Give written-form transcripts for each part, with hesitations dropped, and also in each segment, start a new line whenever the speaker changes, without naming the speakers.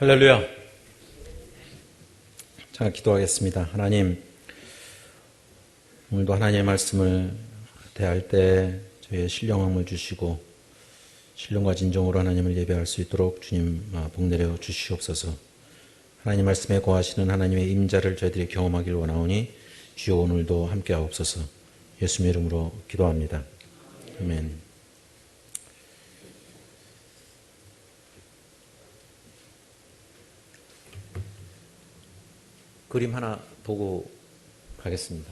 할렐루야. 자, 기도하겠습니다. 하나님, 오늘도 하나님의 말씀을 대할 때 저희의 신령함을 주시고 신령과 진정으로 하나님을 예배할 수 있도록 주님 복 내려 주시옵소서. 하나님 말씀에 거하시는 하나님의 임자를 저희들이 경험하길 원하오니 주여 오늘도 함께하옵소서. 예수님의 이름으로 기도합니다. 아멘. 그림 하나 보고 가겠습니다.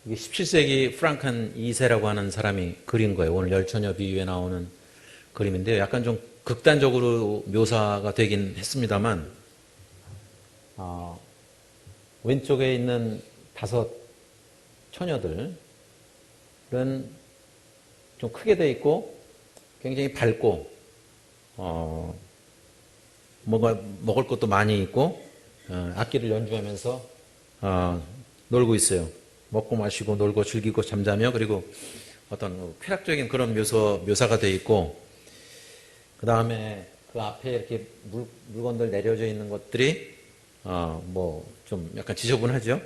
이게 17세기 프랑큰 2세라고 하는 사람이 그린 거예요. 오늘 열처녀 비유에 나오는 그림인데요. 약간 좀 극단적으로 묘사가 되긴 했습니다만 왼쪽에 있는 5 처녀들은 좀 크게 돼 있고 굉장히 밝고 먹을 것도 많이 있고 악기를 연주하면서 놀고 있어요. 먹고 마시고 놀고 즐기고 잠자며, 그리고 어떤 쾌락적인 그런 묘사가 되어 있고, 그 다음에 그 앞에 이렇게 물건들 내려져 있는 것들이 좀 약간 지저분하죠.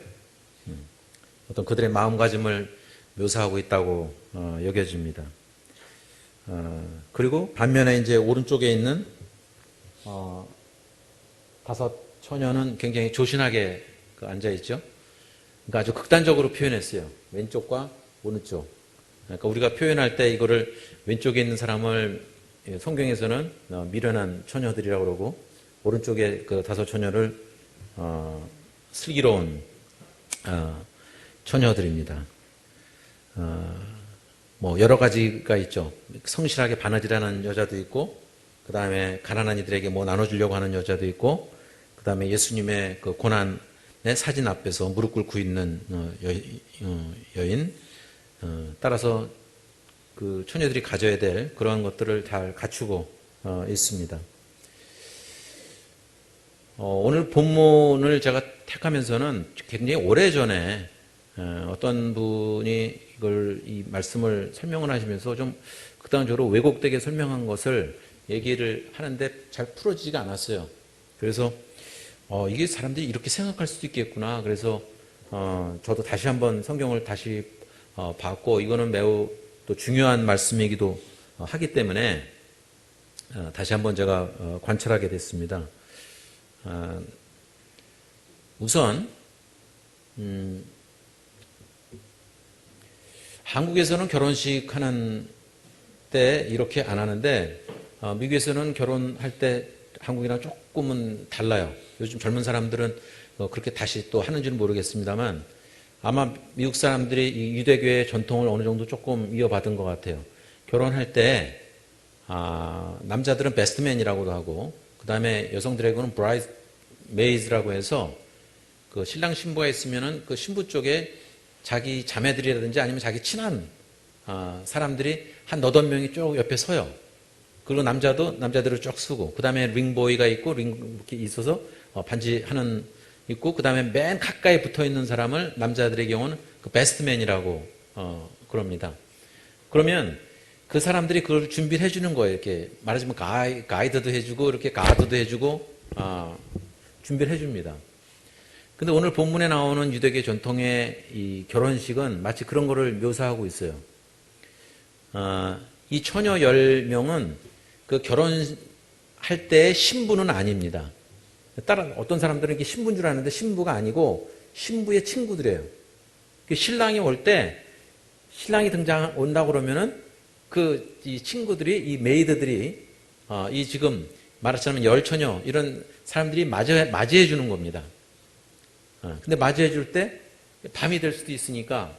어떤 그들의 마음가짐을 묘사하고 있다고 여겨집니다. 그리고 반면에 이제 오른쪽에 있는 5 처녀는 굉장히 조신하게 앉아 있죠. 그러니까 아주 극단적으로 표현했어요. 왼쪽과 오른쪽. 그러니까 우리가 표현할 때 이거를 왼쪽에 있는 사람을 성경에서는 미련한 처녀들이라고 그러고, 오른쪽에 그 5 처녀를 슬기로운 처녀들입니다. 여러 가지가 있죠. 성실하게 바느질하는 여자도 있고, 그 다음에 가난한 이들에게 나눠주려고 하는 여자도 있고, 그 다음에 예수님의 그 고난의 사진 앞에서 무릎 꿇고 있는 여인. 따라서 그 처녀들이 가져야 될 그러한 것들을 잘 갖추고 있습니다. 오늘 본문을 제가 택하면서는 굉장히 오래전에 어떤 분이 이 말씀을 설명을 하시면서 좀 극단적으로 왜곡되게 설명한 것을 얘기를 하는데 잘 풀어지지가 않았어요. 그래서 이게 사람들이 이렇게 생각할 수도 있겠구나. 그래서 저도 다시 한번 성경을 다시 봤고, 이거는 매우 또 중요한 말씀이기도 하기 때문에 다시 한번 제가 관찰하게 됐습니다. 우선 한국에서는 결혼식 하는 때 이렇게 안 하는데, 미국에서는 결혼할 때 한국이랑 조금은 달라요. 요즘 젊은 사람들은 그렇게 다시 또 하는지는 모르겠습니다만, 아마 미국 사람들이 이 유대교의 전통을 어느 정도 조금 이어받은 것 같아요. 결혼할 때 남자들은 베스트맨이라고도 하고, 그 다음에 여성들에게는 브라이드메이드라고 해서 그 신랑 신부가 있으면은 그 신부 쪽에 자기 자매들이라든지 아니면 자기 친한 사람들이 한 8명이 쭉 옆에 서요. 그리고 남자들을 쭉 서고, 그 다음에 링보이가 있고, 이렇게 있어서 반지하는 있고, 그 다음에 맨 가까이 붙어 있는 사람을 남자들의 경우는 그 베스트맨이라고 그럽니다. 그러면 그 사람들이 그걸 준비를 해주는 거예요. 이렇게 말하자면 가이드도 해주고, 이렇게 가드도 해주고, 준비를 해줍니다. 근데 오늘 본문에 나오는 유대교 전통의 이 결혼식은 마치 그런 거를 묘사하고 있어요. 이 처녀 10명은 그 결혼할 때의 신부는 아닙니다. 따라 어떤 사람들은 이게 신부인 줄 아는데 신부가 아니고 신부의 친구들이에요. 신랑이 올 때, 신랑이 온다고 그러면은 이 친구들이, 이 메이드들이, 이 지금 말하자면 10 처녀, 이런 사람들이 맞이해 주는 겁니다. 근데 맞이해 줄 때 밤이 될 수도 있으니까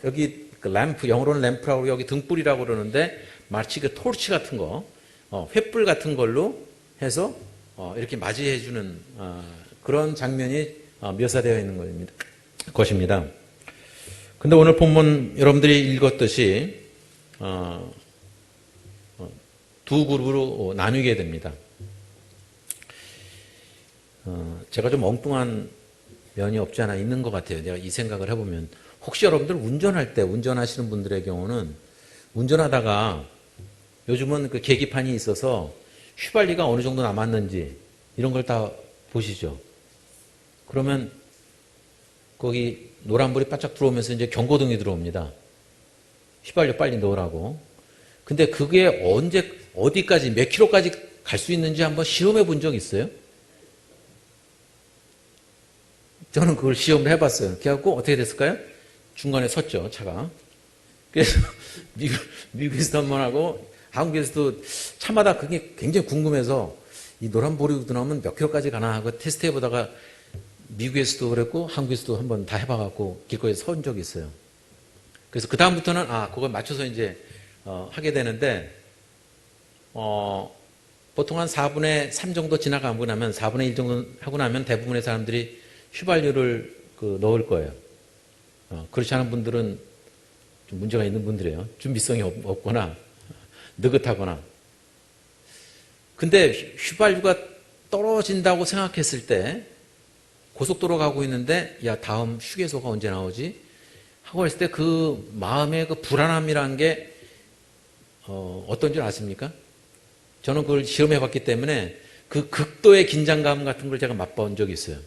여기 그 램프, 영어로는 램프라고, 여기 등불이라고 그러는데 마치 그 토르치 같은 거, 횃불 같은 걸로 해서 이렇게 맞이해 주는 그런 장면이 묘사되어 있는 것입니다. 근데 오늘 본문 여러분들이 읽었듯이 2 그룹으로 나뉘게 됩니다. 제가 좀 엉뚱한 면이 없지 않아 있는 것 같아요. 내가 이 생각을 해보면, 혹시 여러분들 운전하시는 분들의 경우는 운전하다가 요즘은 그 계기판이 있어서 휘발유가 어느 정도 남았는지 이런 걸 다 보시죠. 그러면 거기 노란불이 바짝 들어오면서 이제 경고등이 들어옵니다. 휘발유 빨리 넣으라고. 근데 그게 어디까지, 몇 킬로까지 갈 수 있는지 한번 시험해 본 적 있어요? 저는 그걸 시험을 해봤어요. 그래갖고 어떻게 됐을까요? 중간에 섰죠, 차가. 그래서 미국에서도 한번 하고 한국에서도 차마다 그게 굉장히 궁금해서 이 노란불이 들어오면 몇 킬로까지 가나 하고 테스트 해보다가 미국에서도 그랬고 한국에서도 한번 다 해봐갖고 길거리에 선 적이 있어요. 그래서 그 다음부터는 그걸 맞춰서 이제 하게 되는데 보통 한 4분의 3 정도 지나가고 나면 4분의 1 정도 하고 나면 대부분의 사람들이 휘발유를 넣을 거예요. 그렇지 않은 분들은 좀 문제가 있는 분들이에요. 준비성이 없거나 느긋하거나. 근데 휘발유가 떨어진다고 생각했을 때 고속도로 가고 있는데 야 다음 휴게소가 언제 나오지? 하고 했을 때 그 마음의 그 불안함이라는 게 어떤 줄 아십니까? 저는 그걸 시험해 봤기 때문에 그 극도의 긴장감 같은 걸 제가 맛본 적이 있어요.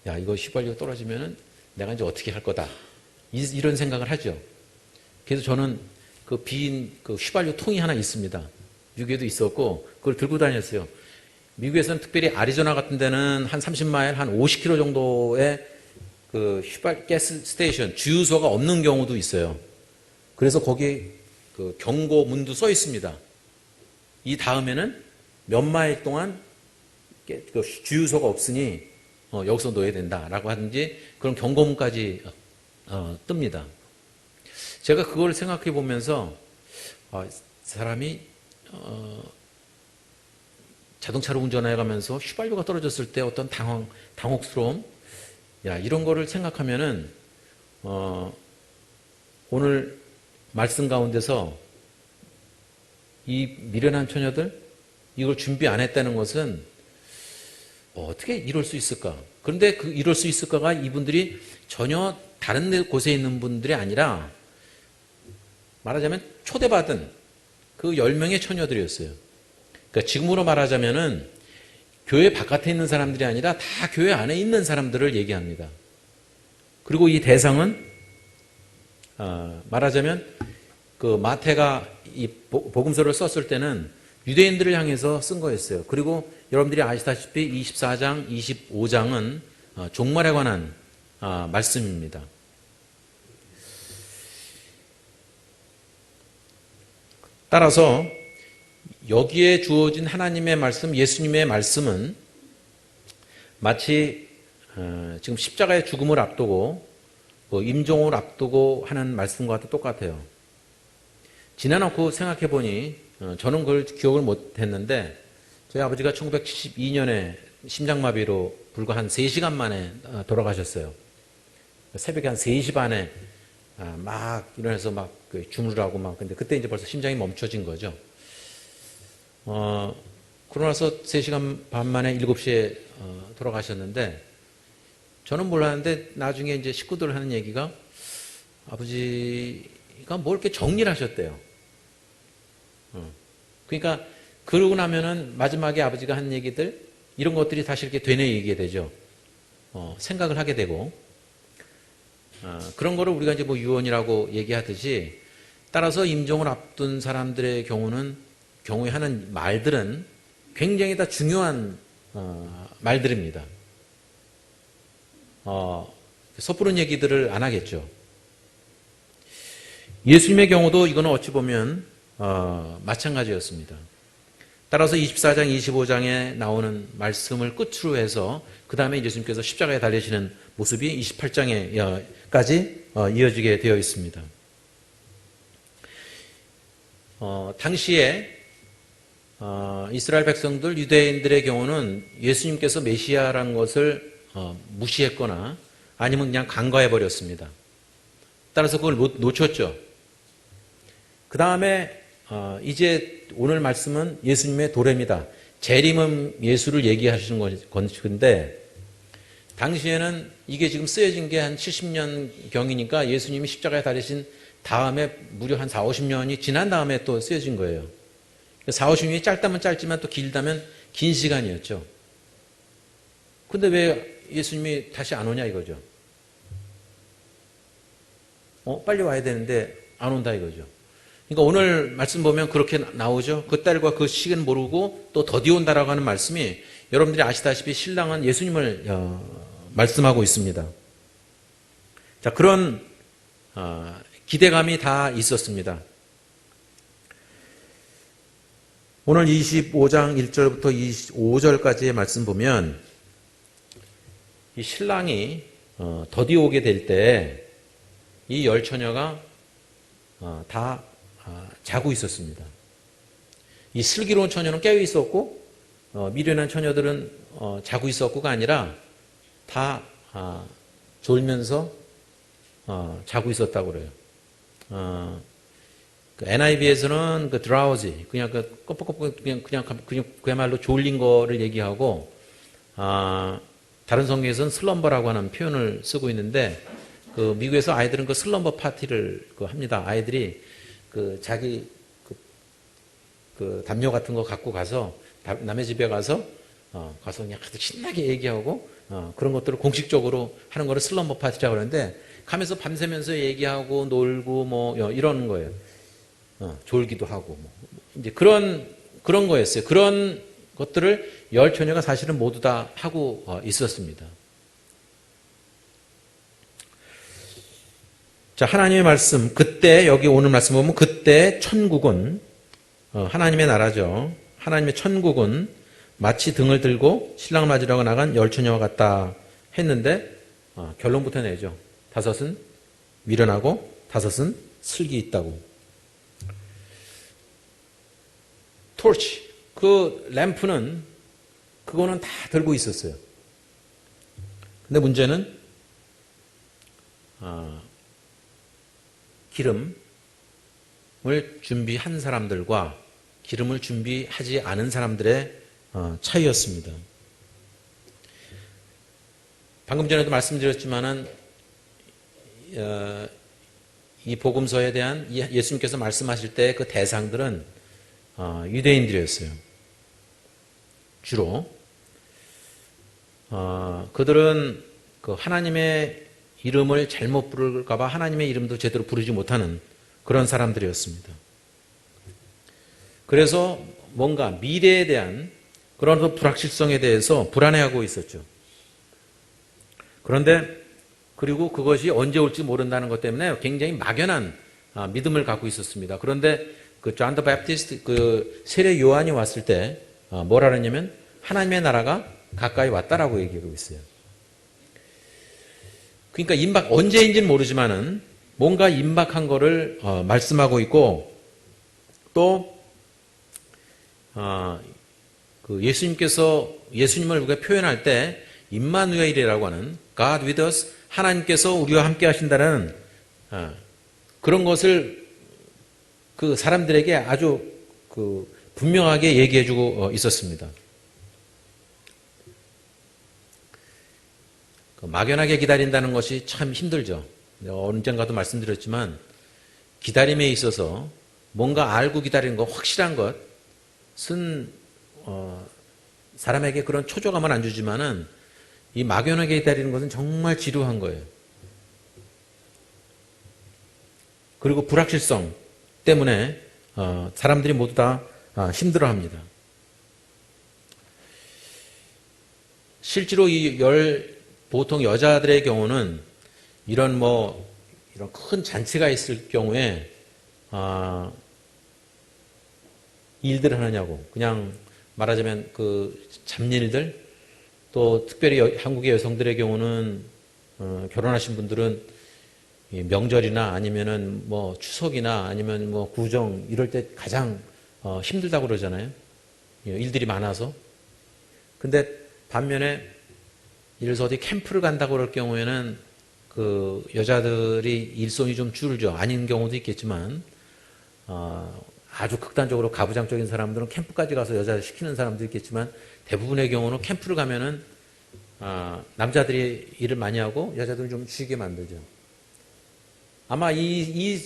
야 이거 휘발유가 떨어지면은 내가 이제 어떻게 할 거다. 이런 생각을 하죠. 그래서 저는 그 빈 그 휘발유 통이 하나 있습니다. 미국에도 있었고 그걸 들고 다녔어요. 미국에서는 특별히 아리조나 같은 데는 한 30마일, 한 50km 정도의 그 가스 스테이션, 주유소가 없는 경우도 있어요. 그래서 거기에 그 경고문도 써 있습니다. 이 다음에는 몇 마일 동안 그 주유소가 없으니 여기서 넣어야 된다라고 하든지 그런 경고문까지 뜹니다. 제가 그걸 생각해 보면서 사람이 자동차를 운전해 가면서 휘발유가 떨어졌을 때 어떤 당혹스러움, 이런 거를 생각하면은 오늘 말씀 가운데서 이 미련한 처녀들 이걸 준비 안 했다는 것은 어떻게 이럴 수 있을까? 그런데 이럴 수 있을까가 이분들이 전혀 다른 곳에 있는 분들이 아니라 말하자면 초대받은 그 10명의 처녀들이었어요. 그러니까 지금으로 말하자면은 교회 바깥에 있는 사람들이 아니라 다 교회 안에 있는 사람들을 얘기합니다. 그리고 이 대상은 말하자면 그 마태가 이 복음서를 썼을 때는 유대인들을 향해서 쓴 거였어요. 그리고 여러분들이 아시다시피 24장, 25장은 종말에 관한 말씀입니다. 따라서 여기에 주어진 하나님의 말씀, 예수님의 말씀은 마치 지금 십자가의 죽음을 앞두고 임종을 앞두고 하는 말씀과 똑같아요. 지나놓고 생각해 보니 저는 그걸 기억을 못했는데 저희 아버지가 1972년에 심장마비로 불과 한 3시간 만에 돌아가셨어요. 새벽에 한 3시 반에 막 일어나서 막 주무르라고 막 근데 그때 이제 벌써 심장이 멈춰진 거죠. 그러고 나서 3시간 반 만에 7시에 돌아가셨는데 저는 몰랐는데 나중에 이제 식구들 하는 얘기가 아버지가 뭘 이렇게 정리를 하셨대요. 그러니까 그러고 나면은 마지막에 아버지가 한 얘기들 이런 것들이 다시 이렇게 되뇌이게 되죠. 생각을 하게 되고 그런 거를 우리가 이제 뭐 유언이라고 얘기하듯이 따라서 임종을 앞둔 사람들의 경우에 하는 말들은 굉장히 다 중요한 말들입니다. 섣부른 얘기들을 안 하겠죠. 예수님의 경우도 이거는 어찌 보면 마찬가지였습니다. 따라서 24장, 25장에 나오는 말씀을 끝으로 해서 그 다음에 예수님께서 십자가에 달리시는 모습이 28장에까지 이어지게 되어 있습니다. 당시에 이스라엘 백성들, 유대인들의 경우는 예수님께서 메시아라는 것을 무시했거나 아니면 그냥 간과해버렸습니다. 따라서 그걸 놓쳤죠. 그 다음에 이제 오늘 말씀은 예수님의 도래입니다. 재림은 예수를 얘기하시는 건데 당시에는 이게 지금 쓰여진 게 한 70년 경이니까 예수님이 십자가에 달리신 다음에 무려 한 4, 50년이 지난 다음에 또 쓰여진 거예요. 4, 50년이 짧다면 짧지만 또 길다면 긴 시간이었죠. 근데 왜 예수님이 다시 안 오냐 이거죠. 빨리 와야 되는데 안 온다 이거죠. 그러니까 오늘 말씀 보면 그렇게 나오죠. 그 딸과 그 시기는 모르고 또 더디 온다라고 하는 말씀이 여러분들이 아시다시피 신랑은 예수님을 말씀하고 있습니다. 자, 그런 기대감이 다 있었습니다. 오늘 25장 1절부터 25절까지의 말씀 보면 이 신랑이 더디 오게 될 때 이 열 처녀가 다 자고 있었습니다. 이 슬기로운 처녀는 깨어 있었고 미련한 처녀들은 자고 있었고가 아니라 다 졸면서 자고 있었다고 그래요. 그 NIV에서는 그 drowsy, 그냥 그 껌뻑껌뻑 그야말로 졸린 거를 얘기하고, 다른 성경에서는 슬럼버라고 하는 표현을 쓰고 있는데, 그 미국에서 아이들은 그 슬럼버 파티를 합니다. 아이들이 그 자기 그 담요 같은 거 갖고 가서 남의 집에 가서 그냥 신나게 얘기하고 그런 것들을 공식적으로 하는 거를 슬럼버 파티라고 그러는데, 가면서 밤새면서 얘기하고 놀고 뭐 이러는 거예요. 졸기도 하고 뭐 이제 그런 거였어요. 그런 것들을 열 처녀가 사실은 모두 다 하고 있었습니다. 자, 하나님의 말씀, 그때 여기 오는 말씀 보면 그때 천국은 하나님의 나라죠. 하나님의 천국은 마치 등을 들고 신랑을 맞으려고 나간 열 처녀와 같다 했는데 결론부터 내죠. 다섯은 미련하고 다섯은 슬기 있다고. 토치, 그 램프는 그거는 다 들고 있었어요. 근데 문제는 기름을 준비한 사람들과 기름을 준비하지 않은 사람들의 차이였습니다. 방금 전에도 말씀드렸지만은 이 복음서에 대한 예수님께서 말씀하실 때 그 대상들은 유대인들이었어요. 주로 그들은 그 하나님의 이름을 잘못 부를까 봐 하나님의 이름도 제대로 부르지 못하는 그런 사람들이었습니다. 그래서 뭔가 미래에 대한 그런 불확실성에 대해서 불안해하고 있었죠. 그런데 그리고 그것이 언제 올지 모른다는 것 때문에 굉장히 막연한 믿음을 갖고 있었습니다. 그런데 그 존 더 베프티스트, 그 세례 요한이 왔을 때 뭐라 그랬냐면 하나님의 나라가 가까이 왔다라고 얘기하고 있어요. 그러니까 언제인지는 모르지만은 뭔가 임박한 거를 말씀하고 있고, 또 그 예수님을 우리가 표현할 때 임마누엘이라고 하는 God with us, 하나님께서 우리와 함께 하신다는 그런 것을 그 사람들에게 아주 그 분명하게 얘기해주고 있었습니다. 막연하게 기다린다는 것이 참 힘들죠. 언젠가도 말씀드렸지만 기다림에 있어서 뭔가 알고 기다리는 것, 확실한 것은 사람에게 그런 초조감은 안 주지만은 이 막연하게 기다리는 것은 정말 지루한 거예요. 그리고 불확실성 때문에 사람들이 모두 다 힘들어합니다. 실제로 보통 여자들의 경우는 이런 큰 잔치가 있을 경우에 일들을 하느냐고, 그냥 말하자면 그 잡일들, 또 특별히 한국의 여성들의 경우는 결혼하신 분들은 명절이나 아니면은 뭐 추석이나 아니면 뭐 구정 이럴 때 가장 힘들다고 그러잖아요. 일들이 많아서. 근데 반면에 예를 들어서 어디 캠프를 간다고 그럴 경우에는 그 여자들이 일손이 좀 줄죠. 아닌 경우도 있겠지만 아주 극단적으로 가부장적인 사람들은 캠프까지 가서 여자를 시키는 사람도 있겠지만, 대부분의 경우는 캠프를 가면은 남자들이 일을 많이 하고 여자들은 좀 쉬게 만들죠. 아마 이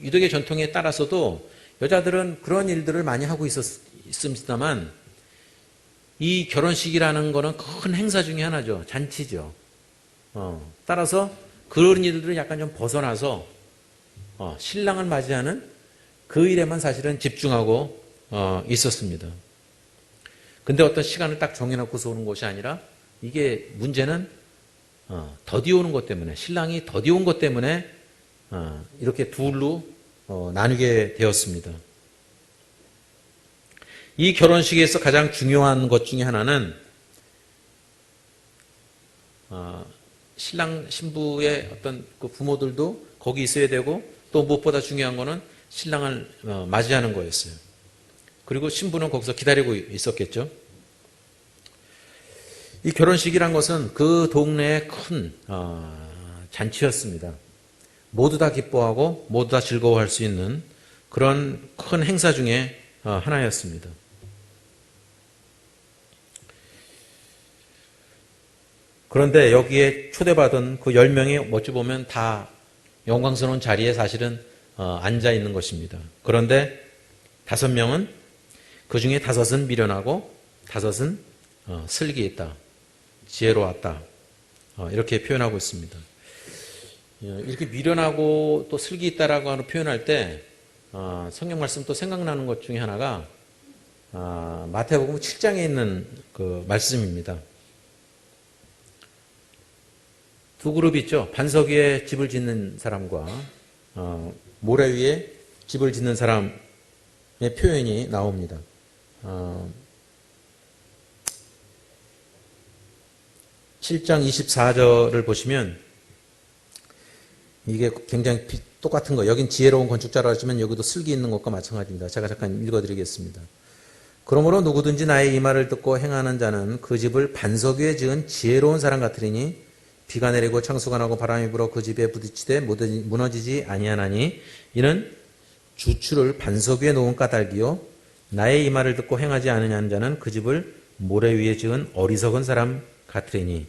유대계 전통에 따라서도 여자들은 그런 일들을 많이 하고 있습니다만 이 결혼식이라는 거는 큰 행사 중에 하나죠. 잔치죠. 따라서 그런 일들은 약간 좀 벗어나서 신랑을 맞이하는 그 일에만 사실은 집중하고 있었습니다. 근데 어떤 시간을 딱 정해놓고서 오는 것이 아니라 이게 문제는 더디 오는 것 때문에, 신랑이 더디 온 것 때문에 이렇게 둘로 나누게 되었습니다. 이 결혼식에서 가장 중요한 것 중에 하나는 신랑 신부의 어떤 그 부모들도 거기 있어야 되고, 또 무엇보다 중요한 거는 신랑을 맞이하는 거였어요. 그리고 신부는 거기서 기다리고 있었겠죠. 이 결혼식이란 것은 그 동네의 큰 잔치였습니다. 모두 다 기뻐하고 모두 다 즐거워할 수 있는 그런 큰 행사 중에 하나였습니다. 그런데 여기에 초대받은 그 10명이 어찌 보면 다 영광스러운 자리에 사실은 앉아 있는 것입니다. 그런데 5명은 그 중에 5은 미련하고 5은 슬기있다, 지혜로웠다, 이렇게 표현하고 있습니다. 이렇게 미련하고 또 슬기있다라고 하는 표현할 때 성경 말씀 또 생각나는 것 중에 하나가 마태복음 7장에 있는 그 말씀입니다. 두 그룹 있죠. 반석 위에 집을 짓는 사람과 모래 위에 집을 짓는 사람의 표현이 나옵니다. 7장 24절을 보시면 이게 굉장히 똑같은 거. 여긴 지혜로운 건축자라고 하지만 여기도 슬기 있는 것과 마찬가지입니다. 제가 잠깐 읽어드리겠습니다. 그러므로 누구든지 나의 이 말을 듣고 행하는 자는 그 집을 반석 위에 지은 지혜로운 사람 같으리니 비가 내리고 창수가 나고 바람이 불어 그 집에 부딪히되 무너지지 아니하나니 이는 주추를 반석 위에 놓은 까닭이요 나의 이 말을 듣고 행하지 않으냐는 자는 그 집을 모래 위에 지은 어리석은 사람 같으리니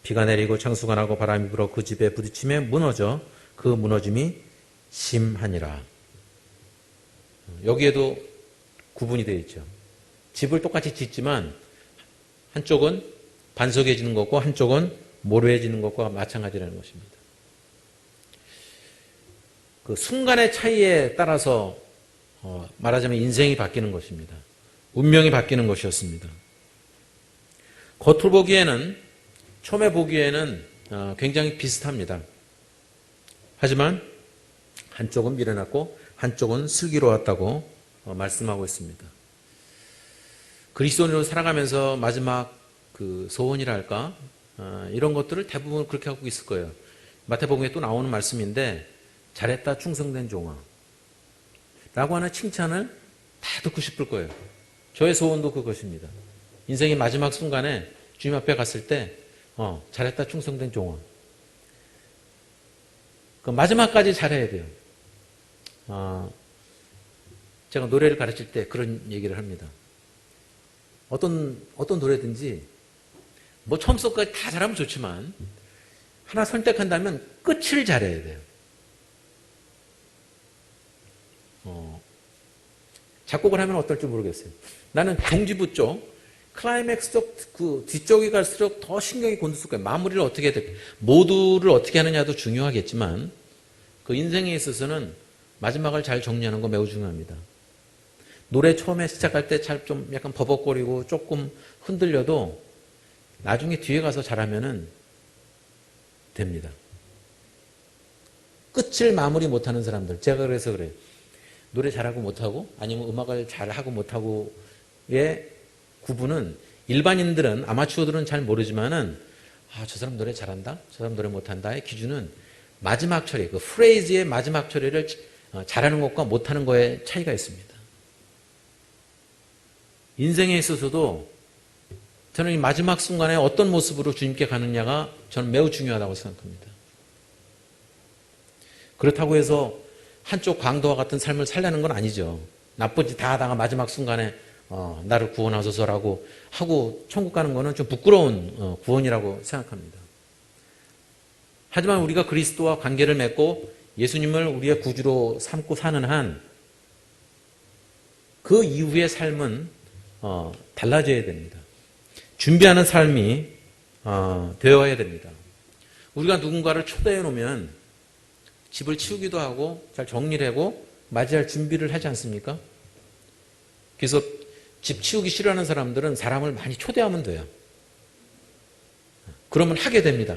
비가 내리고 창수가 나고 바람이 불어 그 집에 부딪히며 무너져 그 무너짐이 심하니라. 여기에도 구분이 되어 있죠. 집을 똑같이 짓지만 한쪽은 반석에 짓는 것과 한쪽은 모래에 짓는 것과 마찬가지라는 것입니다. 그 순간의 차이에 따라서 말하자면 인생이 바뀌는 것입니다. 운명이 바뀌는 것이었습니다. 겉으로 보기에는, 처음에 보기에는 굉장히 비슷합니다. 하지만 한쪽은 미련했고 한쪽은 슬기로웠다고 말씀하고 있습니다. 그리스도인으로 살아가면서 마지막 그 소원이랄까 이런 것들을 대부분 그렇게 하고 있을 거예요. 마태복음에 또 나오는 말씀인데 잘했다 충성된 종아 라고 하는 칭찬을 다 듣고 싶을 거예요. 저의 소원도 그것입니다. 인생의 마지막 순간에 주님 앞에 갔을 때 잘했다 충성된 종아, 그 마지막까지 잘해야 돼요. 제가 노래를 가르칠 때 그런 얘기를 합니다. 어떤 노래든지 뭐 처음부터까지 다 잘하면 좋지만 하나 선택한다면 끝을 잘해야 돼요. 작곡을 하면 어떨지 모르겠어요. 나는 종지부 쪽, 클라이맥스 쪽 그 뒤쪽에 갈수록 더 신경이 곤두쓸 거예요. 마무리를 어떻게 해야 될까? 모두를 어떻게 하느냐도 중요하겠지만 그 인생에 있어서는 마지막을 잘 정리하는 거 매우 중요합니다. 노래 처음에 시작할 때 좀 약간 버벅거리고 조금 흔들려도 나중에 뒤에 가서 잘하면은 됩니다. 끝을 마무리 못하는 사람들, 제가 그래서 그래요. 노래 잘하고 못하고 아니면 음악을 잘하고 못하고의 구분은 일반인들은, 아마추어들은 잘 모르지만은 저 사람 노래 잘한다, 저 사람 노래 못한다의 기준은 마지막 처리, 그 프레이즈의 마지막 처리를 잘하는 것과 못하는 거에 차이가 있습니다. 인생에 있어서도 저는 이 마지막 순간에 어떤 모습으로 주님께 가느냐가 저는 매우 중요하다고 생각합니다. 그렇다고 해서 한쪽 강도와 같은 삶을 살려는 건 아니죠. 나쁜 짓 다 하다가 마지막 순간에 나를 구원하소서라고 하고 천국 가는 거는 좀 부끄러운 구원이라고 생각합니다. 하지만 우리가 그리스도와 관계를 맺고 예수님을 우리의 구주로 삼고 사는 한 그 이후의 삶은 달라져야 됩니다. 준비하는 삶이 되어야 됩니다. 우리가 누군가를 초대해 놓으면 집을 치우기도 하고 잘 정리를 하고 맞이할 준비를 하지 않습니까? 그래서 집 치우기 싫어하는 사람들은 사람을 많이 초대하면 돼요. 그러면 하게 됩니다.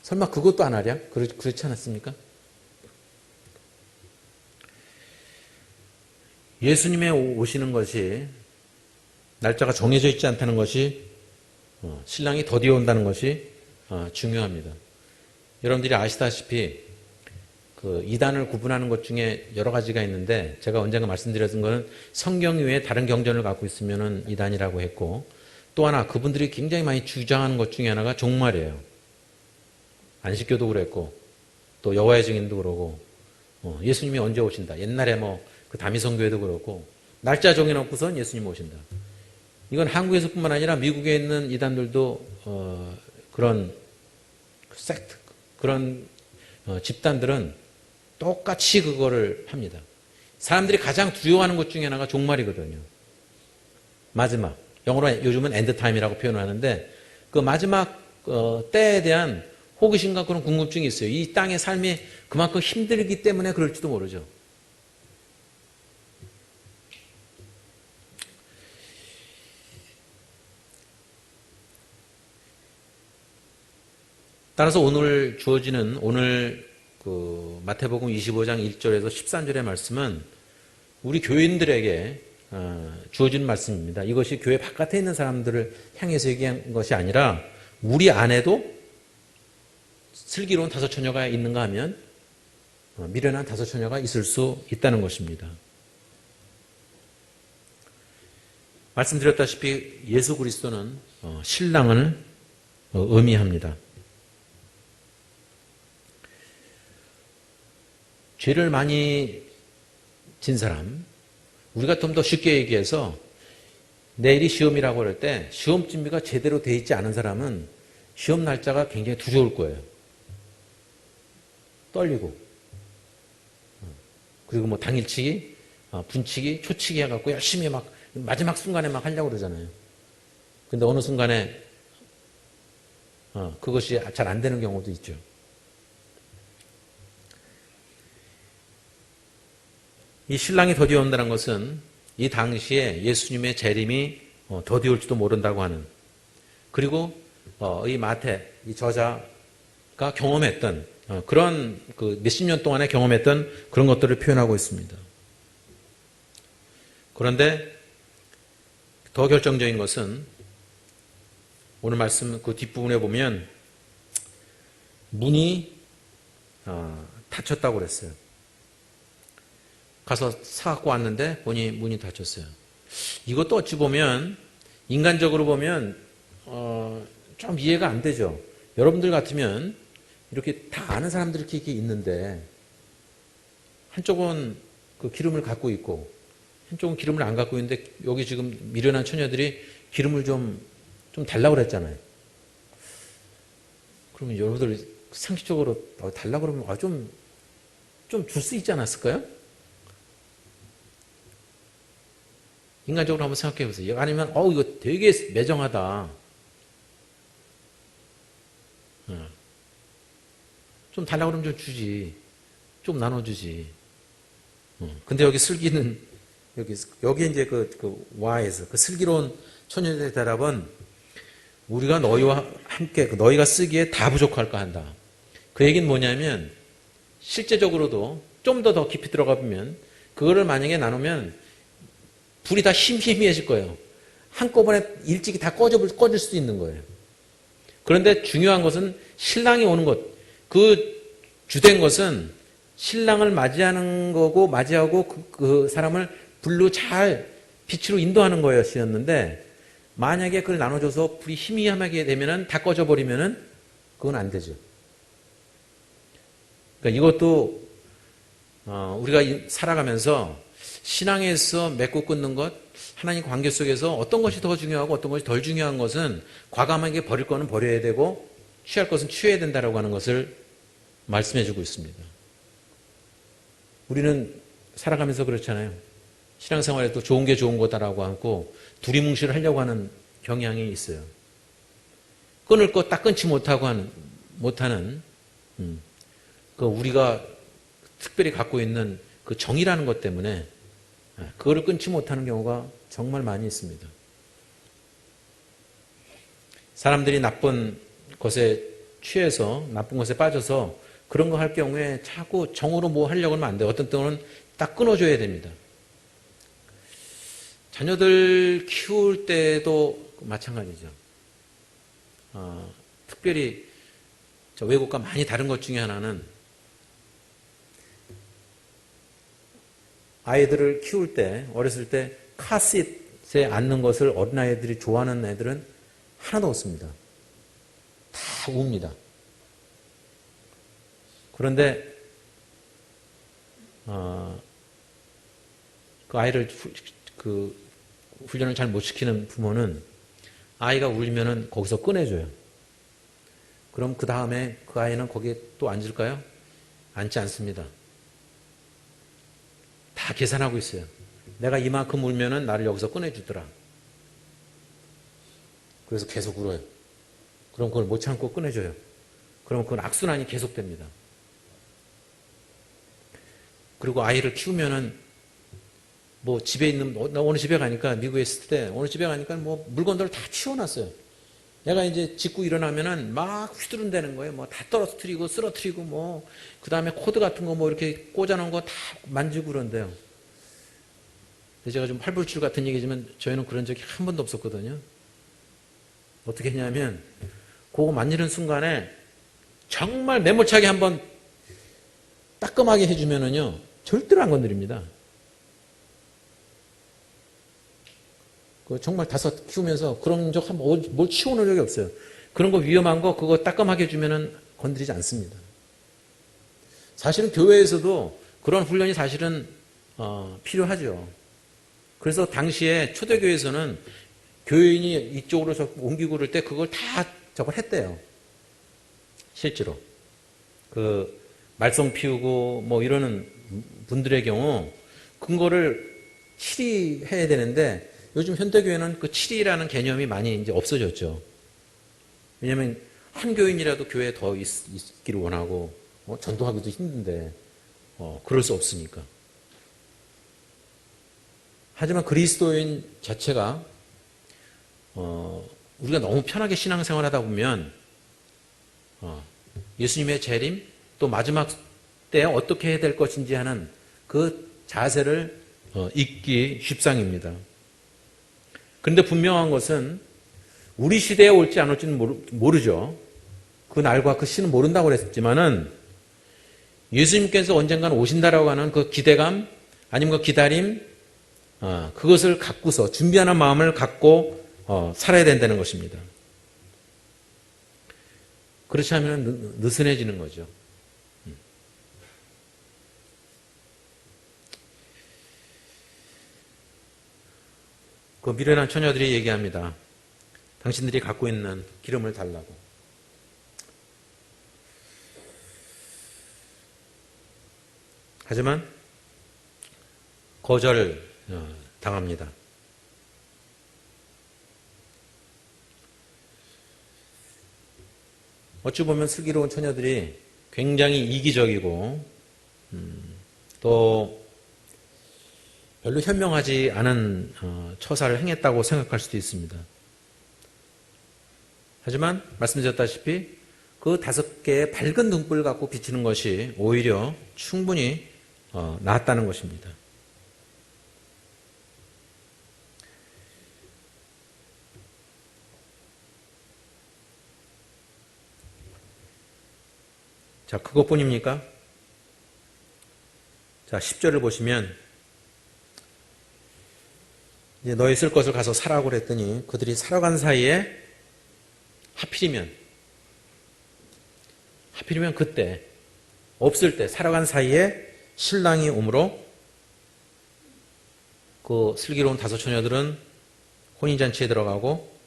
설마 그것도 안 하랴? 그렇지 않았습니까? 예수님의 오시는 것이 날짜가 정해져 있지 않다는 것이 신랑이 더디어 온다는 것이 중요합니다. 여러분들이 아시다시피 그 이단을 구분하는 것 중에 여러 가지가 있는데 제가 언젠가 말씀드렸던 것은 성경 외에 다른 경전을 갖고 있으면 이단이라고 했고 또 하나 그분들이 굉장히 많이 주장하는 것 중에 하나가 종말이에요. 안식교도 그랬고 또 여호와의 증인도 그러고 예수님이 언제 오신다. 옛날에 그 다미성교회도 그렇고 날짜 정해놓고선 예수님 오신다. 이건 한국에서뿐만 아니라 미국에 있는 이단들도 그런 섹트 그런 집단들은 똑같이 그거를 합니다. 사람들이 가장 두려워하는 것 중에 하나가 종말이거든요. 마지막 영어로 요즘은 엔드타임이라고 표현을 하는데 그 마지막 때에 대한 호기심과 그런 궁금증이 있어요. 이 땅의 삶이 그만큼 힘들기 때문에 그럴지도 모르죠. 따라서 오늘 주어지는 오늘 그 마태복음 25장 1절에서 13절의 말씀은 우리 교인들에게 주어지는 말씀입니다. 이것이 교회 바깥에 있는 사람들을 향해서 얘기한 것이 아니라 우리 안에도 슬기로운 다섯 처녀가 있는가 하면 미련한 다섯 처녀가 있을 수 있다는 것입니다. 말씀드렸다시피 예수 그리스도는 신랑을 의미합니다. 죄를 많이 진 사람, 우리가 좀 더 쉽게 얘기해서 내일이 시험이라고 그럴 때 시험 준비가 제대로 돼 있지 않은 사람은 시험 날짜가 굉장히 두려울 거예요. 떨리고 그리고 당일치기, 분치기, 초치기 해갖고 열심히 막 마지막 순간에 막 하려고 그러잖아요. 근데 어느 순간에 그것이 잘 안 되는 경우도 있죠. 이 신랑이 더디어 온다는 것은 이 당시에 예수님의 재림이 더디올지도 모른다고 하는 그리고 이 마태, 이 저자가 경험했던 그런 그 몇십 년 동안에 경험했던 그런 것들을 표현하고 있습니다. 그런데 더 결정적인 것은 오늘 말씀 그 뒷부분에 보면 문이 닫혔다고 그랬어요. 가서 사갖고 왔는데 보니 문이 닫혔어요. 이것도 어찌 보면 인간적으로 보면 좀 이해가 안 되죠. 여러분들 같으면 이렇게 다 아는 사람들이 이렇게 있는데 한쪽은 그 기름을 갖고 있고 한쪽은 기름을 안 갖고 있는데 여기 지금 미련한 처녀들이 기름을 좀 달라고 그랬잖아요. 그러면 여러분들 상식적으로 달라고 그러면 좀 줄 수 있지 않았을까요? 인간적으로 한번 생각해 보세요. 아니면 이거 되게 매정하다. 좀 달라고 그러면 좀 주지. 좀 나눠주지. 근데 여기 슬기는 여기 이제 그 와에서 그 슬기로운 처녀들의 대답은 우리가 너희와 함께 너희가 쓰기에 다 부족할까 한다. 그 얘기는 뭐냐면 실제적으로도 좀 더 깊이 들어가 보면 그거를 만약에 나누면 불이 다 희미해질 거예요. 한꺼번에 일찍이 다 꺼질 수도 있는 거예요. 그런데 중요한 것은 신랑이 오는 것, 그 주된 것은 신랑을 맞이하는 거고 맞이하고 그 사람을 불로 잘 빛으로 인도하는 거였는데 만약에 그걸 나눠줘서 불이 희미하게 되면은 다 꺼져버리면은 그건 안 되죠. 그러니까 이것도 우리가 살아가면서 신앙에서 맺고 끊는 것, 하나님 관계 속에서 어떤 것이 더 중요하고 어떤 것이 덜 중요한 것은 과감하게 버릴 거는 버려야 되고 취할 것은 취해야 된다라고 하는 것을 말씀해주고 있습니다. 우리는 살아가면서 그렇잖아요. 신앙생활에도 좋은 게 좋은 거다라고 하고 두리뭉실을 하려고 하는 경향이 있어요. 끊을 거 딱 끊지 못하는 그 우리가 특별히 갖고 있는 그 정이라는 것 때문에 그거를 끊지 못하는 경우가 정말 많이 있습니다. 사람들이 나쁜 것에 취해서 나쁜 것에 빠져서 그런 거 할 경우에 자꾸 정으로 뭐 하려고 하면 안 돼요. 어떤 때는 딱 끊어줘야 됩니다. 자녀들 키울 때도 마찬가지죠. 특별히 외국과 많이 다른 것 중에 하나는 아이들을 키울 때, 어렸을 때 카시트에 앉는 것을 어린아이들이 좋아하는 애들은 하나도 없습니다. 다 웁니다. 그런데 그 아이를 훈련을 잘 못 시키는 부모는 아이가 울면은 거기서 꺼내줘요. 그럼 그 다음에 그 아이는 거기에 또 앉을까요? 앉지 않습니다. 다 계산하고 있어요. 내가 이만큼 울면은 나를 여기서 꺼내주더라. 그래서 계속 울어요. 그럼 그걸 못 참고 꺼내줘요. 그럼 그건 악순환이 계속됩니다. 그리고 아이를 키우면은 뭐 집에 있는, 나 어느 집에 가니까, 미국에 있을 때 어느 집에 가니까 뭐 물건들을 다 치워놨어요. 내가 이제 짚고 일어나면은 막 휘두른다는 거예요. 뭐 다 떨어뜨리고 쓰러뜨리고 뭐, 그 다음에 코드 같은 거 뭐 이렇게 꽂아놓은 거 다 만지고 그런데요. 제가 좀 활불출 같은 얘기지만 저희는 그런 적이 한 번도 없었거든요. 어떻게 했냐면, 그거 만지는 순간에 정말 매몰차게 한번 따끔하게 해주면은요, 절대로 안 건드립니다. 정말 5 키우면서 그런 적 뭘 치워놓은 적이 없어요. 그런 거 위험한 거 그거 따끔하게 해주면은 건드리지 않습니다. 사실은 교회에서도 그런 훈련이 사실은 필요하죠. 그래서 당시에 초대교회에서는 교인이 이쪽으로 옮기고 그럴 때 그걸 다 저걸 했대요. 실제로. 그 말썽 피우고 뭐 이러는 분들의 경우 근거를 치리해야 되는데 요즘 현대교회는 그 치리라는 개념이 많이 이제 없어졌죠. 왜냐하면 한 교인이라도 교회에 더 있기를 원하고 전도하기도 힘든데 그럴 수 없으니까. 하지만 그리스도인 자체가 우리가 너무 편하게 신앙생활하다 보면 예수님의 재림 또 마지막 때 어떻게 해야 될 것인지 하는 그 자세를 잊기 십상입니다. 그런데 분명한 것은 우리 시대에 올지 안 올지는 모르죠. 그 날과 그 시는 모른다고 그랬지만은 예수님께서 언젠가는 오신다라고 하는 그 기대감 아니면 그 기다림 그것을 갖고서 준비하는 마음을 갖고 살아야 된다는 것입니다. 그렇지 않으면 느슨해지는 거죠. 그 미련한 처녀들이 얘기합니다. 당신들이 갖고 있는 기름을 달라고. 하지만 거절 당합니다. 어찌 보면 슬기로운 처녀들이 굉장히 이기적이고 또 별로 현명하지 않은 처사를 행했다고 생각할 수도 있습니다. 하지만 말씀드렸다시피 그 5개의 밝은 등불을 갖고 비치는 것이 오히려 충분히 낫다는 것입니다. 자, 그것뿐입니까? 자, 10절을 보시면 이제 너희 쓸 것을 가서 사라고 그랬더니 그들이 살아간 사이에 하필이면 그때 없을 때 살아간 사이에 신랑이 오므로 그 슬기로운 5 처녀들은 혼인잔치에 들어가고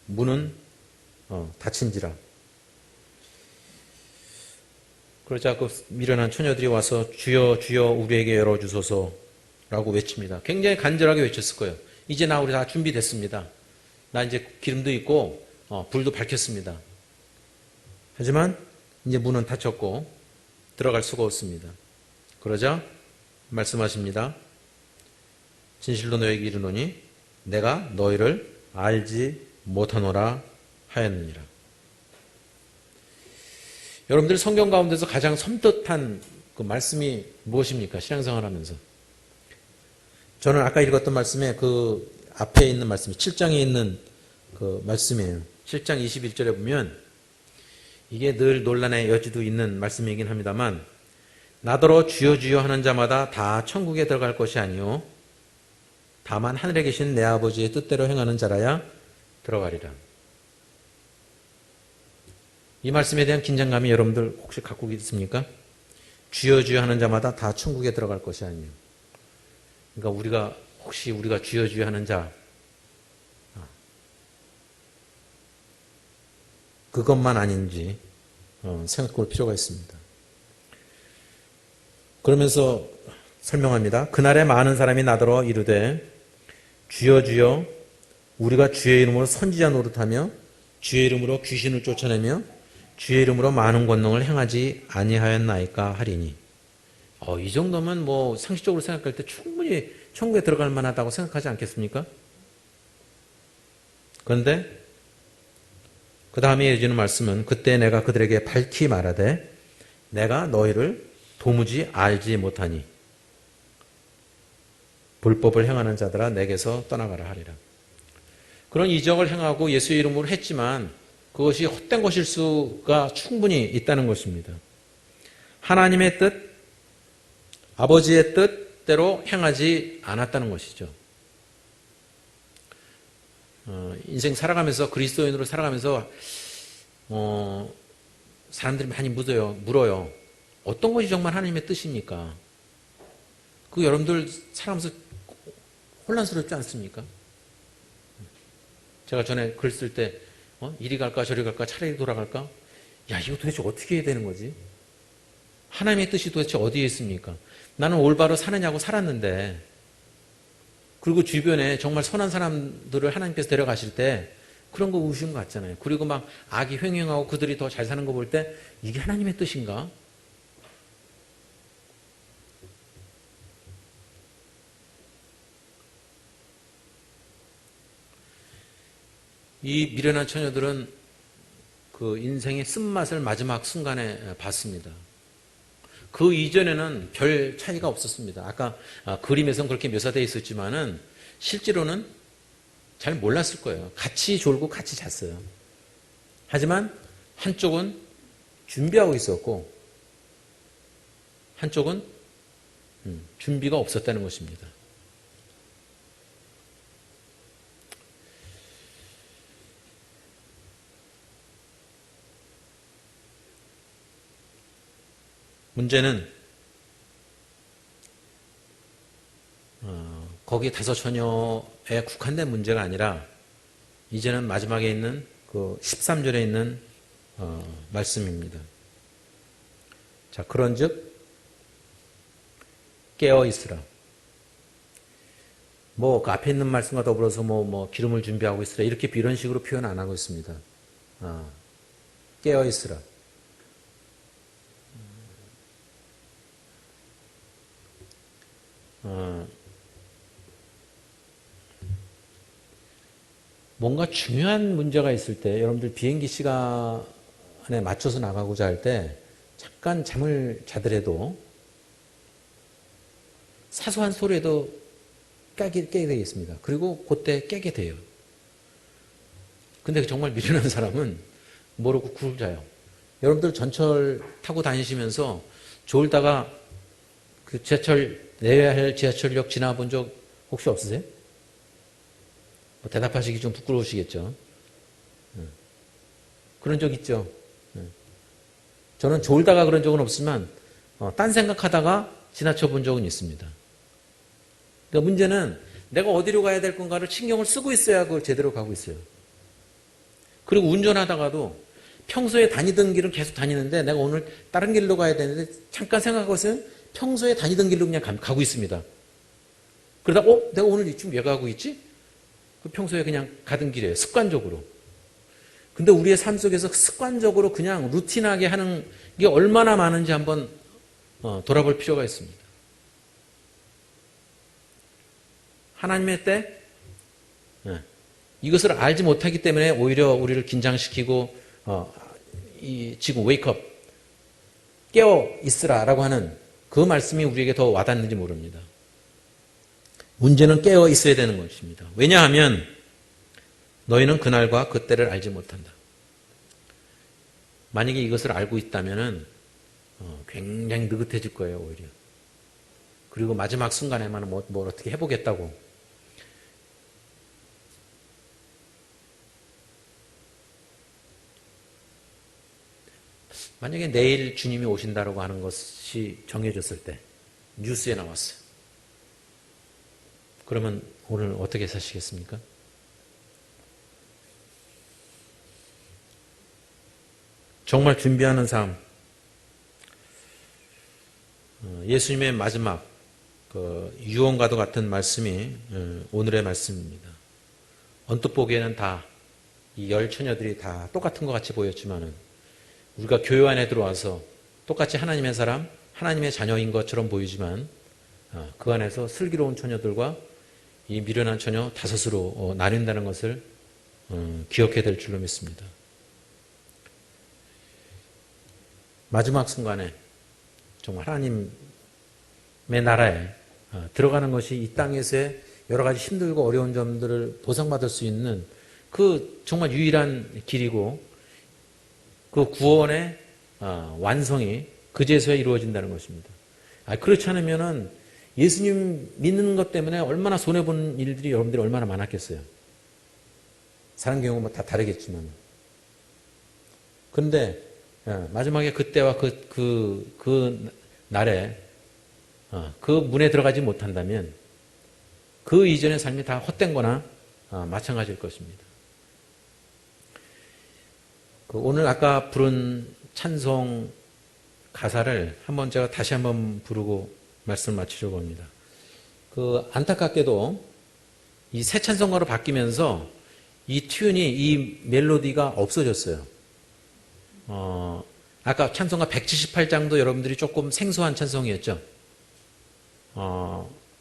문은 닫힌지라. 그러자 그 미련한 처녀들이 와서 주여 주여 우리에게 열어주소서라고 외칩니다. 굉장히 간절하게 외쳤을 거예요. 이제 우리 다 준비됐습니다. 나 이제 기름도 있고 불도 밝혔습니다. 하지만 이제 문은 닫혔고 들어갈 수가 없습니다. 그러자 말씀하십니다. 진실로 너에게 이르노니 내가 너희를 알지 못하노라 하였느니라. 여러분들 성경 가운데서 가장 섬뜩한 그 말씀이 무엇입니까? 신앙생활 하면서. 저는 아까 읽었던 말씀에 그 앞에 있는 말씀, 7장에 있는 그 말씀이에요. 7장 21절에 보면 이게 늘 논란의 여지도 있는 말씀이긴 합니다만 나더러 주여 주여 하는 자마다 다 천국에 들어갈 것이 아니요 다만 하늘에 계신 내 아버지의 뜻대로 행하는 자라야 들어가리라. 이 말씀에 대한 긴장감이 여러분들 혹시 갖고 있습니까? 주여 주여 하는 자마다 다 천국에 들어갈 것이 아니요. 그러니까 우리가 주여 주여 하는 자 그것만 아닌지 생각해 볼 필요가 있습니다. 그러면서 설명합니다. 그날에 많은 사람이 나더러 이르되 주여 주여 우리가 주의 이름으로 선지자 노릇하며 주의 이름으로 귀신을 쫓아내며 주의 이름으로 많은 권능을 행하지 아니하였나이까 하리니. 이 정도면 뭐 상식적으로 생각할 때 충분히 천국에 들어갈 만하다고 생각하지 않겠습니까? 그런데 그 다음에 이어지는 말씀은 그때 내가 그들에게 밝히 말하되 내가 너희를 도무지 알지 못하니 불법을 행하는 자들아 내게서 떠나가라 하리라. 그런 이적을 행하고 예수의 이름으로 했지만 그것이 헛된 것일 수가 충분히 있다는 것입니다. 하나님의 뜻, 아버지의 뜻대로 행하지 않았다는 것이죠. 인생 살아가면서 그리스도인으로 살아가면서 사람들이 많이 물어요. 어떤 것이 정말 하나님의 뜻입니까? 그 여러분들 살아가면서 혼란스럽지 않습니까? 제가 전에 글 쓸 때 이리 갈까 저리 갈까 차라리 돌아갈까? 야, 이거 도대체 어떻게 해야 되는 거지? 하나님의 뜻이 도대체 어디에 있습니까? 나는 올바로 사느냐고 살았는데 그리고 주변에 정말 선한 사람들을 하나님께서 데려가실 때 그런 거 우시는 것 같잖아요. 그리고 막 악이 횡행하고 그들이 더 잘 사는 거 볼 때 이게 하나님의 뜻인가? 이 미련한 처녀들은 그 인생의 쓴맛을 마지막 순간에 봤습니다. 그 이전에는 별 차이가 없었습니다. 아까 그림에서는 그렇게 묘사되어 있었지만은 실제로는 잘 몰랐을 거예요. 같이 졸고 같이 잤어요. 하지만 한쪽은 준비하고 있었고 한쪽은 준비가 없었다는 것입니다. 문제는 거기 5처녀에 국한된 문제가 아니라 이제는 마지막에 있는 그 13절에 있는 말씀입니다. 자, 그런즉 깨어 있으라. 뭐 그 앞에 있는 말씀과 더불어서 뭐 기름을 준비하고 있으라 이렇게 이런 식으로 표현 안 하고 있습니다. 깨어 있으라. 뭔가 중요한 문제가 있을 때 여러분들 비행기 시간에 맞춰서 나가고자 할 때 잠깐 잠을 자더라도 사소한 소리에도 깨게 되겠습니다. 그리고 그때 깨게 돼요. 근데 정말 미련한 사람은 모르고 굴 자요. 여러분들 전철 타고 다니시면서 졸다가 그 내려야 할 지하철역 지나본 적 혹시 없으세요? 대답하시기 좀 부끄러우시겠죠. 그런 적 있죠. 저는 졸다가 그런 적은 없지만 딴 생각하다가 지나쳐 본 적은 있습니다. 그러니까 문제는 내가 어디로 가야 될 건가를 신경을 쓰고 있어야 그걸 제대로 가고 있어요. 그리고 운전하다가도 평소에 다니던 길은 계속 다니는데 내가 오늘 다른 길로 가야 되는데 잠깐 생각하고서는 평소에 다니던 길로 그냥 가고 있습니다. 그러다 내가 오늘 지금 왜 가고 있지? 그 평소에 그냥 가던 길이에요. 습관적으로. 근데 우리의 삶 속에서 습관적으로 그냥 루틴하게 하는 게 얼마나 많은지 한번 돌아볼 필요가 있습니다. 하나님의 때 이것을 알지 못하기 때문에 오히려 우리를 긴장시키고 지금 웨이크업 깨어 있으라라고 하는 그 말씀이 우리에게 더 와닿는지 모릅니다. 문제는 깨어 있어야 되는 것입니다. 왜냐하면 너희는 그날과 그때를 알지 못한다. 만약에 이것을 알고 있다면 굉장히 느긋해질 거예요, 오히려. 그리고 마지막 순간에만 뭘 어떻게 해보겠다고. 만약에 내일 주님이 오신다고 하는 것이 정해졌을 때 뉴스에 나왔어요. 그러면 오늘 어떻게 사시겠습니까? 정말 준비하는 삶. 예수님의 마지막 유언과도 같은 말씀이 오늘의 말씀입니다. 언뜻 보기에는 다 이 10처녀들이 다 똑같은 것 같이 보였지만은 우리가 교회 안에 들어와서 똑같이 하나님의 사람, 하나님의 자녀인 것처럼 보이지만 그 안에서 슬기로운 처녀들과 이 미련한 처녀 다섯으로 나뉜다는 것을 기억해야 될 줄로 믿습니다. 마지막 순간에 정말 하나님의 나라에 들어가는 것이 이 땅에서의 여러 가지 힘들고 어려운 점들을 보상받을 수 있는 그 정말 유일한 길이고 그 구원의 완성이 그제서야 이루어진다는 것입니다. 그렇지 않으면은 예수님 믿는 것 때문에 얼마나 손해보는 일들이 여러분들이 얼마나 많았겠어요. 사람 경우는 다 다르겠지만. 그런데 마지막에 그때와 그 날에 그 문에 들어가지 못한다면 그 이전의 삶이 다 헛된 거나 마찬가지일 것입니다. 오늘 아까 부른 찬송 가사를 제가 다시 한번 부르고 말씀을 마치려고 합니다. 안타깝게도 이 새 찬송가로 바뀌면서 이 튠이, 이 멜로디가 없어졌어요. 아까 찬송가 178장도 여러분들이 조금 생소한 찬송이었죠.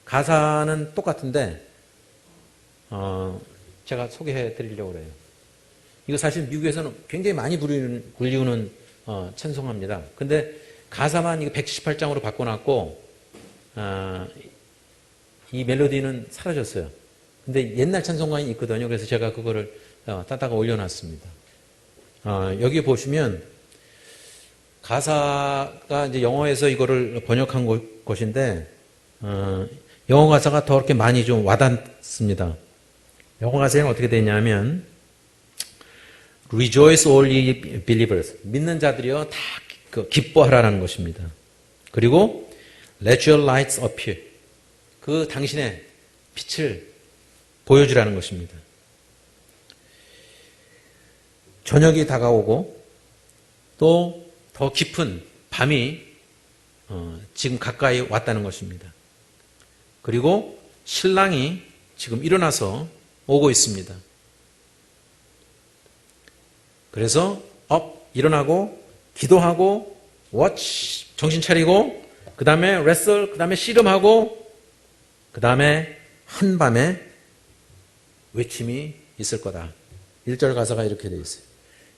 가사는 똑같은데, 제가 소개해 드리려고 그래요. 이거 사실 미국에서는 굉장히 많이 불리우는 찬송가입니다. 근데 가사만 이거 178장으로 바꿔놨고, 이 멜로디는 사라졌어요. 근데 옛날 찬송가는 있거든요. 그래서 제가 그거를 따다가 올려놨습니다. 여기 보시면 가사가 이제 영어에서 이거를 번역한 것인데, 영어 가사가 더 이렇게 많이 좀 와닿습니다. 영어 가사에는 어떻게 되냐면, Rejoice all ye believers. 믿는 자들이여 다 기뻐하라는 것입니다. 그리고 Let your lights appear. 그 당신의 빛을 보여주라는 것입니다. 저녁이 다가오고 또 더 깊은 밤이 지금 가까이 왔다는 것입니다. 그리고 신랑이 지금 일어나서 오고 있습니다. 그래서 일어나고 기도하고 정신 차리고 그 다음에 레슬, 그 다음에 씨름하고 그 다음에 한밤에 외침이 있을 거다. 1절 가사가 이렇게 되어 있어요.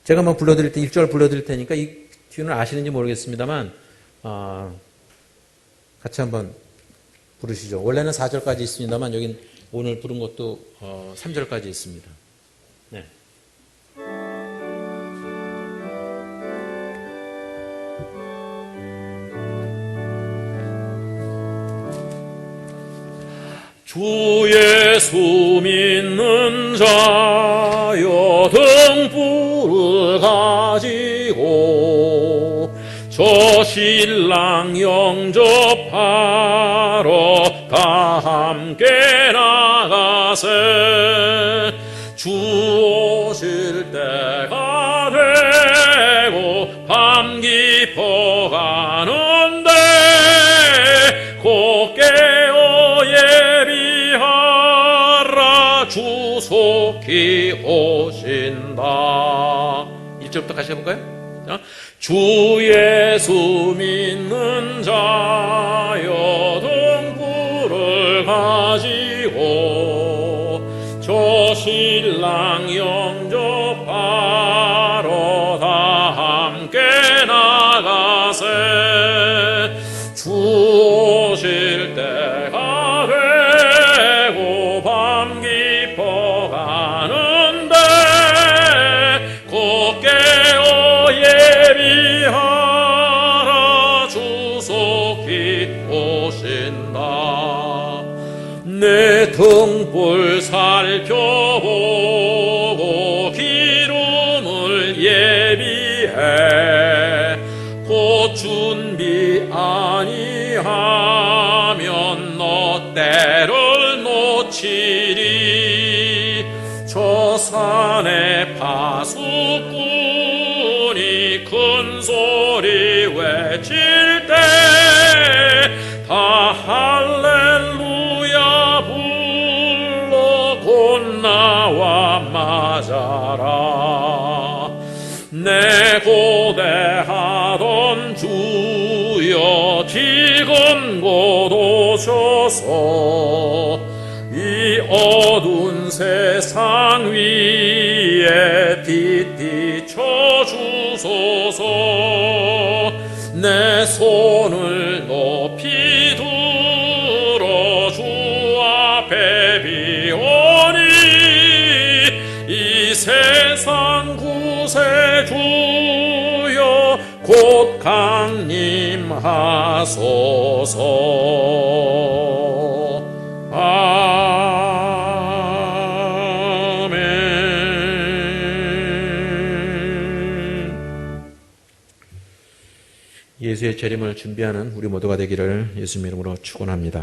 제가 불러드릴 때 1절 불러드릴 테니까 이 튠을 아시는지 모르겠습니다만 같이 한번 부르시죠. 원래는 4절까지 있습니다만 여긴 오늘 부른 것도 3절까지 있습니다. 네.
주 예수 믿는 자여 등불을 가지고 저 신랑 영접하러 다 함께 나가세. 주 오실 때가 깊어가는데 곧 깨어 예비하라 주 속히 오신다.
1절부터 같이 해볼까요?
자, 주 예수 믿는 자여 등불을 가지고 저 신랑 영접하러 다 함께 나가세. 주 오실 때가 되고 밤 깊어가는데 곧 깨어 예비하라 주 속히 오신다. 내 등불 살펴보고 기름을 예비해 곧 준비 아니하면 너 때를 놓치리. 저 산에 파수꾼이 큰 소리 외칠 때 다 할렐루야 불러 곧 나와 맞아라. 내 고대하던 주여 지금 곧 오셔서 이 어두운 세상 위에 빛 비춰주소서. 내 손을 높이 들어 주 앞에 비오니 이 세상 구세주여 곧 강림하소서.
예수의 재림을 준비하는 우리 모두가 되기를 예수님 이름으로 축원합니다.